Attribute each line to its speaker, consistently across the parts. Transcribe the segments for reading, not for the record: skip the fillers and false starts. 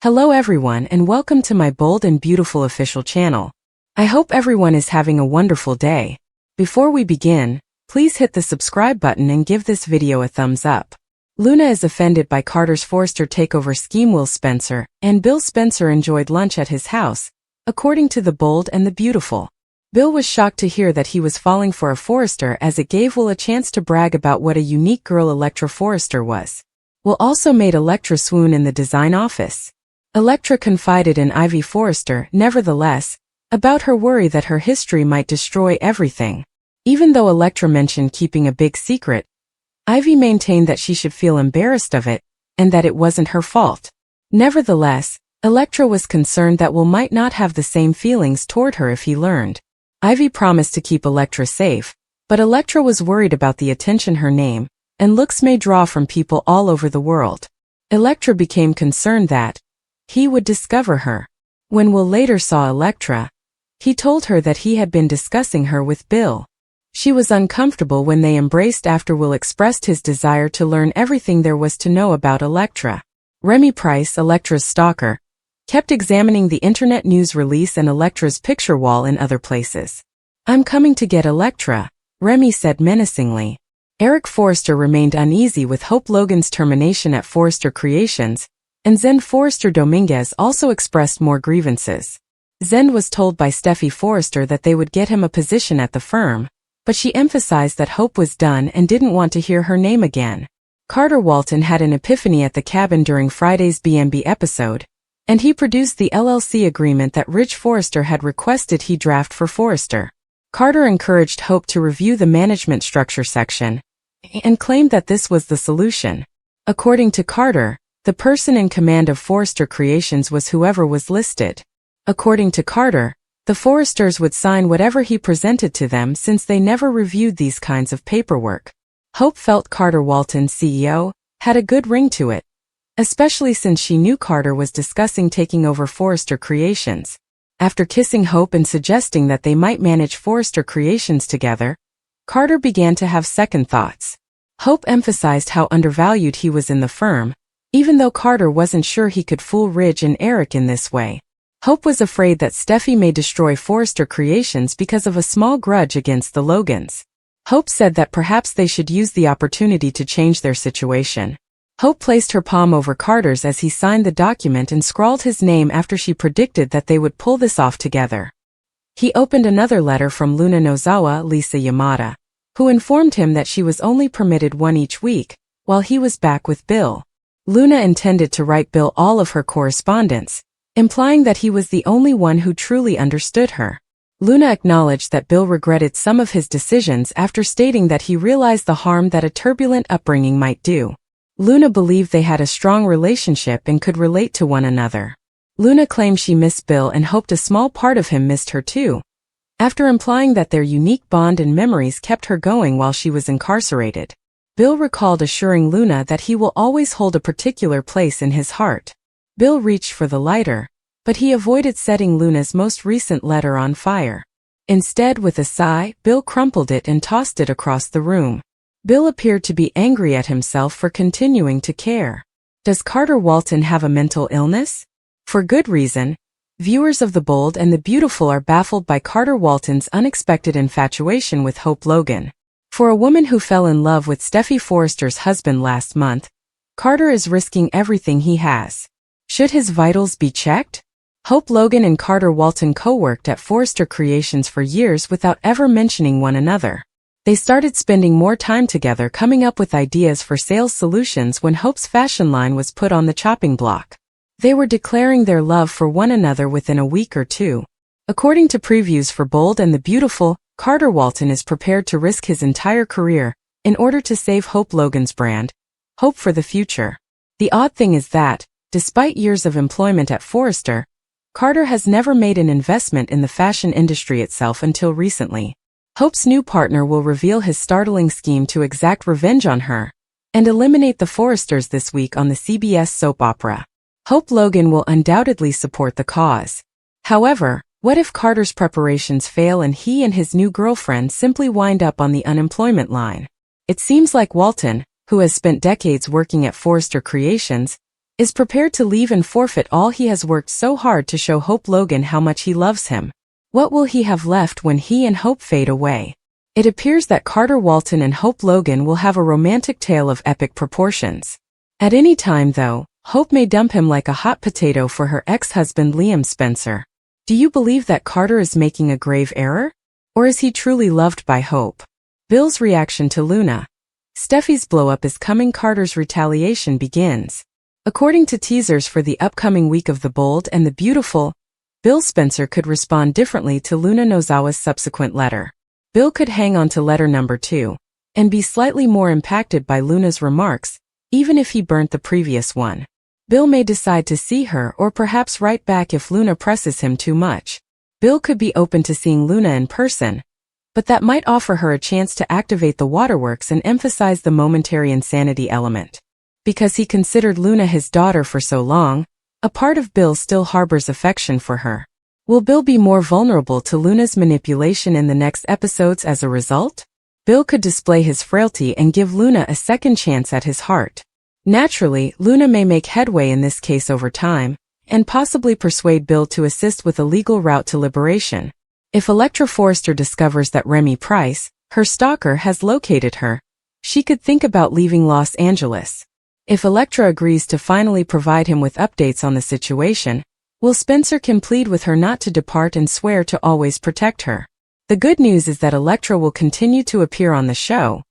Speaker 1: Hello everyone and welcome to my bold and beautiful official channel. I hope everyone is having a wonderful day. Before we begin, please hit the subscribe button and give this video a thumbs up. Luna is offended by Carter's Forrester takeover scheme. Will Spencer and Bill Spencer enjoyed lunch at his house, according to the bold and the beautiful. Bill was shocked to hear that he was falling for a Forrester, as it gave Will a chance to brag about what a unique girl Elektra Forrester was. Will also made Elektra swoon in the design office. Elektra confided in Ivy Forrester, nevertheless, about her worry that her history might destroy everything. Even though Elektra mentioned keeping a big secret, Ivy maintained that she should feel embarrassed of it, and that it wasn't her fault. Nevertheless, Elektra was concerned that Will might not have the same feelings toward her if he learned. Ivy promised to keep Elektra safe, but Elektra was worried about the attention her name and looks may draw from people all over the world. Elektra became concerned that he would discover her. When Will later saw Elektra, he told her that he had been discussing her with Bill. She was uncomfortable when they embraced after Will expressed his desire to learn everything there was to know about Elektra. Remy Price, Elektra's stalker, kept examining the internet news release and Elektra's picture wall in other places. "I'm coming to get Elektra," Remy said menacingly. Eric Forrester remained uneasy with Hope Logan's termination at Forrester Creations, and Zend Forrester Dominguez also expressed more grievances. Zend was told by Steffi Forrester that they would get him a position at the firm, but she emphasized that Hope was done and didn't want to hear her name again. Carter Walton had an epiphany at the cabin during Friday's BNB episode, and he produced the LLC agreement that Rich Forrester had requested he draft for Forrester. Carter encouraged Hope to review the management structure section, and claimed that this was the solution. According to Carter, the person in command of Forrester Creations was whoever was listed. According to Carter, the Forresters would sign whatever he presented to them since they never reviewed these kinds of paperwork. Hope felt Carter Walton, CEO, had a good ring to it, especially since she knew Carter was discussing taking over Forrester Creations. After kissing Hope and suggesting that they might manage Forrester Creations together, Carter began to have second thoughts. Hope emphasized how undervalued he was in the firm, even though Carter wasn't sure he could fool Ridge and Eric in this way. Hope was afraid that Steffi may destroy Forrester Creations because of a small grudge against the Logans. Hope said that perhaps they should use the opportunity to change their situation. Hope placed her palm over Carter's as he signed the document and scrawled his name after she predicted that they would pull this off together. He opened another letter from Luna Nozawa, Lisa Yamada, who informed him that she was only permitted one each week, while he was back with Bill. Luna intended to write Bill all of her correspondence, implying that he was the only one who truly understood her. Luna acknowledged that Bill regretted some of his decisions after stating that he realized the harm that a turbulent upbringing might do. Luna believed they had a strong relationship and could relate to one another. Luna claimed she missed Bill and hoped a small part of him missed her too, after implying that their unique bond and memories kept her going while she was incarcerated. Bill recalled assuring Luna that he will always hold a particular place in his heart. Bill reached for the lighter, but he avoided setting Luna's most recent letter on fire. Instead, with a sigh, Bill crumpled it and tossed it across the room. Bill appeared to be angry at himself for continuing to care. Does Carter Walton have a mental illness? For good reason. Viewers of The Bold and the Beautiful are baffled by Carter Walton's unexpected infatuation with Hope Logan. For a woman who fell in love with Steffi Forrester's husband last month, Carter is risking everything he has. Should his vitals be checked? Hope Logan and Carter Walton co-worked at Forrester Creations for years without ever mentioning one another. They started spending more time together coming up with ideas for sales solutions when Hope's fashion line was put on the chopping block. They were declaring their love for one another within a week or two. According to previews for Bold and the Beautiful, Carter Walton is prepared to risk his entire career in order to save Hope Logan's brand, Hope for the Future. The odd thing is that, despite years of employment at Forrester, Carter has never made an investment in the fashion industry itself until recently. Hope's new partner will reveal his startling scheme to exact revenge on her and eliminate the Forresters this week on the CBS soap opera. Hope Logan will undoubtedly support the cause. However, what if Carter's preparations fail and he and his new girlfriend simply wind up on the unemployment line? It seems like Walton, who has spent decades working at Forrester Creations, is prepared to leave and forfeit all he has worked so hard to show Hope Logan how much he loves him. What will he have left when he and Hope fade away? It appears that Carter Walton and Hope Logan will have a romantic tale of epic proportions. At any time, though, Hope may dump him like a hot potato for her ex-husband Liam Spencer. Do you believe that Carter is making a grave error? Or is he truly loved by Hope? Bill's reaction to Luna. Steffi's blow-up is coming. Carter's retaliation begins. According to teasers for the upcoming week of The Bold and the Beautiful, Bill Spencer could respond differently to Luna Nozawa's subsequent letter. Bill could hang on to letter number 2 and be slightly more impacted by Luna's remarks, even if he burnt the previous one. Bill may decide to see her or perhaps write back if Luna presses him too much. Bill could be open to seeing Luna in person, but that might offer her a chance to activate the waterworks and emphasize the momentary insanity element. Because he considered Luna his daughter for so long, a part of Bill still harbors affection for her. Will Bill be more vulnerable to Luna's manipulation in the next episodes as a result? Bill could display his frailty and give Luna a second chance at his heart. Naturally, Luna may make headway in this case over time, and possibly persuade Bill to assist with a legal route to liberation. If Elektra Forrester discovers that Remy Price, her stalker, has located her, she could think about leaving Los Angeles. If Elektra agrees to finally provide him with updates on the situation, Will Spencer can plead with her not to depart and swear to always protect her. The good news is that Elektra will continue to appear on the show,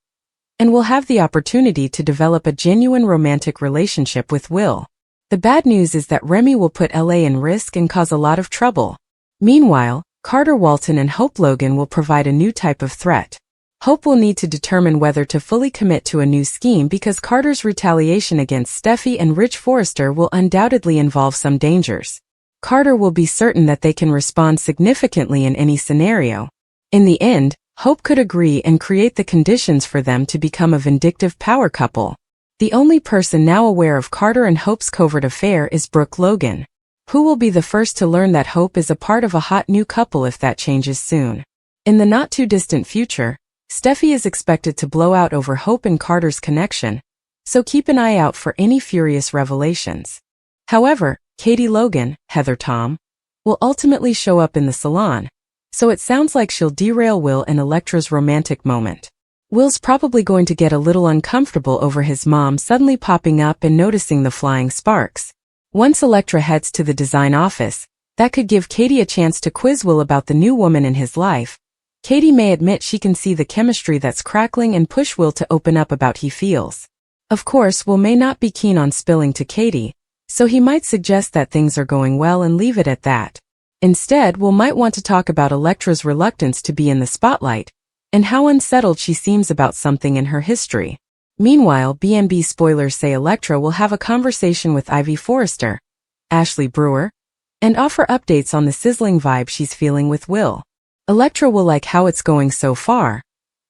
Speaker 1: and will have the opportunity to develop a genuine romantic relationship with Will. The bad news is that Remy will put LA in risk and cause a lot of trouble. Meanwhile, Carter Walton and Hope Logan will provide a new type of threat. Hope will need to determine whether to fully commit to a new scheme because Carter's retaliation against Steffi and Rich Forrester will undoubtedly involve some dangers. Carter will be certain that they can respond significantly in any scenario. In the end, Hope could agree and create the conditions for them to become a vindictive power couple. The only person now aware of Carter and Hope's covert affair is Brooke Logan. Who will be the first to learn that Hope is a part of a hot new couple if that changes soon? In the not-too-distant future, Steffi is expected to blow out over Hope and Carter's connection, so keep an eye out for any furious revelations. However, Katie Logan, Heather Tom, will ultimately show up in the salon, so it sounds like she'll derail Will and Elektra's romantic moment. Will's probably going to get a little uncomfortable over his mom suddenly popping up and noticing the flying sparks. Once Elektra heads to the design office, that could give Katie a chance to quiz Will about the new woman in his life. Katie may admit she can see the chemistry that's crackling and push Will to open up about he feels. Of course, Will may not be keen on spilling to Katie, so he might suggest that things are going well and leave it at that. Instead, Will might want to talk about Elektra's reluctance to be in the spotlight, and how unsettled she seems about something in her history. Meanwhile, B&B spoilers say Elektra will have a conversation with Ivy Forrester, Ashley Brewer, and offer updates on the sizzling vibe she's feeling with Will. Elektra will like how it's going so far,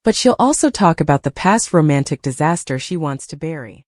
Speaker 1: but she'll also talk about the past romantic disaster she wants to bury.